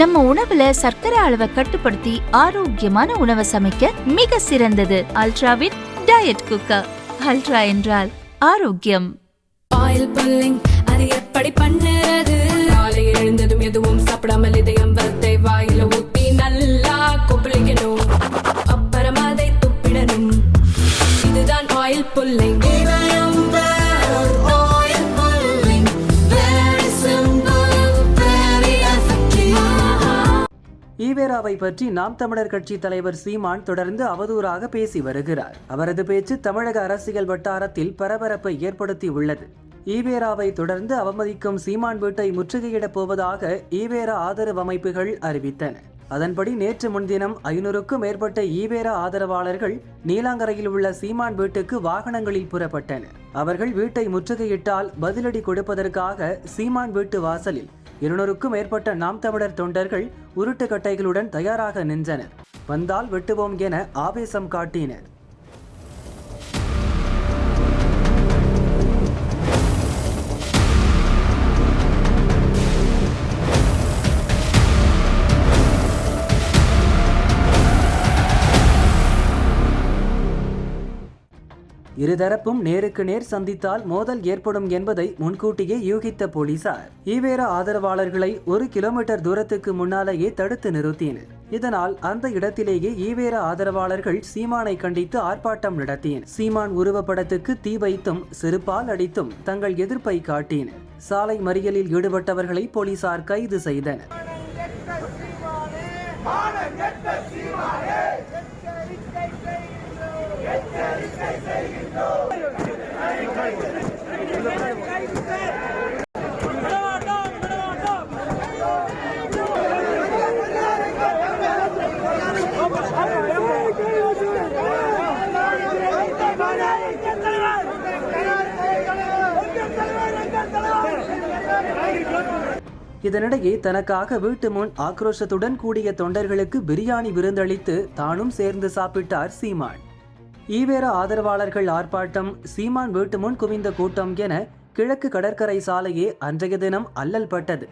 நம்ம உணவுல சர்க்கரை அளவை கட்டுப்படுத்தி ஆரோக்கியமான உணவை சமைக்க மிக சிறந்தது அல்ட்ராவின் டயட் குக்கர். அல்ட்ரா என்றால் ஆரோக்கியம். ஆயில் புல்லிங் அது எப்படி பண்ணுறது? காலை எழுந்ததும் எதுவும் சாப்பிடாமல் இதயம் வளத்தை வாயில ஊத்தி நல்லா கொப்பளிக்கணும். அப்புறம் அதை துப்பிடணும். இதுதான் ஆயில் புல்லிங். ஈவேராவை பற்றி நாம் தமிழர் கட்சி தலைவர் சீமான் தொடர்ந்து அவதூறாக பேசி வருகிறார். அவரது பேச்சு தமிழக அரசியல் வட்டாரத்தில் பரபரப்பை ஏற்படுத்தி உள்ளது. ஈவேராவை தொடர்ந்து அவமதிக்கும் சீமான் வீட்டை முற்றுகையிடப் போவதாக ஈவேரா ஆதரவு அமைப்புகள் அறிவித்தன. அதன்படி நேற்று முன்தினம் 500க்கும் மேற்பட்ட ஈவேரா ஆதரவாளர்கள் நீலாங்கரையில் உள்ள சீமான் வீட்டுக்கு வாகனங்களில் புறப்பட்டனர். அவர்கள் வீட்டை முற்றுகையிட்டால் பதிலடி கொடுப்பதற்காக சீமான் வீட்டு வாசலில் 200க்கும் மேற்பட்ட நாம் தமிழர் தொண்டர்கள் உருட்டு கட்டைகளுடன் தயாராக நின்றனர். வந்தால் வெட்டுவோம் என ஆவேசம் காட்டினர். இருதரப்பும் நேருக்கு நேர் சந்தித்தால் மோதல் ஏற்படும் என்பதை முன்கூட்டியே யூகித்த போலீசார் ஈவேரா ஆதரவாளர்களை 1 கிலோமீட்டர் தூரத்துக்கு முன்னாலேயே தடுத்து நிறுத்தினர். இதனால் அந்த இடத்திலேயே ஈவேரா ஆதரவாளர்கள் சீமானை கண்டித்து ஆர்ப்பாட்டம் நடத்தினர். சீமான் உருவப்படத்துக்கு தீ வைத்தும் செருப்பால் அடித்தும் தங்கள் எதிர்ப்பை காட்டினர். சாலை மறியலில் ஈடுபட்டவர்களை போலீசார் கைது செய்தனர். இதனிடையே தனக்காக வீட்டு முன் ஆக்ரோஷத்துடன் கூடிய தொண்டர்களுக்கு பிரியாணி விருந்தளித்து தானும் சேர்ந்து சாப்பிட்டார் சீமான். ஈவேரா ஆதரவாளர்கள் ஆர்ப்பாட்டம், சீமான் வீட்டு முன் குவிந்த கூட்டம் என கிழக்கு கடற்கரை சாலையே அன்றைய தினம் அல்லல் பட்டது.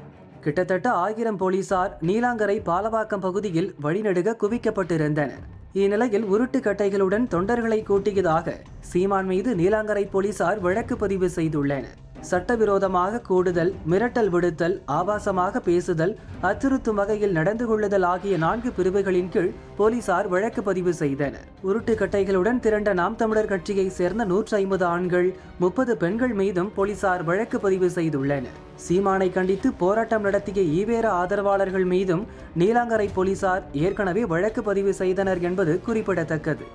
கிட்டத்தட்ட 1000 போலீசார் நீலாங்கரை பாலவாக்கம் பகுதியில் வழிநெடுக குவிக்கப்பட்டிருந்தனர். இந்நிலையில் உருட்டு கட்டைகளுடன் தொண்டர்களை கூட்டியதாக சீமான் மீது நீலாங்கரை போலீசார் வழக்கு பதிவு செய்துள்ளனர். சட்டவிரோதமாக கூடுதல், மிரட்டல் விடுத்தல், ஆபாசமாக பேசுதல், அச்சுறுத்தும் வகையில் நடந்து கொள்ளுதல் ஆகிய 4 பிரிவுகளின் கீழ் போலீசார் வழக்கு பதிவு செய்தனர். உருட்டு கட்டைகளுடன் திரண்ட நாம் தமிழர் கட்சியை சேர்ந்த 150 ஆண்கள், 30 பெண்கள் மீதும் போலீசார் வழக்கு பதிவு செய்துள்ளனர். சீமானை கண்டித்து போராட்டம் நடத்திய ஈவேரா ஆதரவாளர்கள் மீதும் நீலாங்கரை போலீசார் ஏற்கனவே வழக்கு பதிவு செய்தனர் என்பது குறிப்பிடத்தக்கது.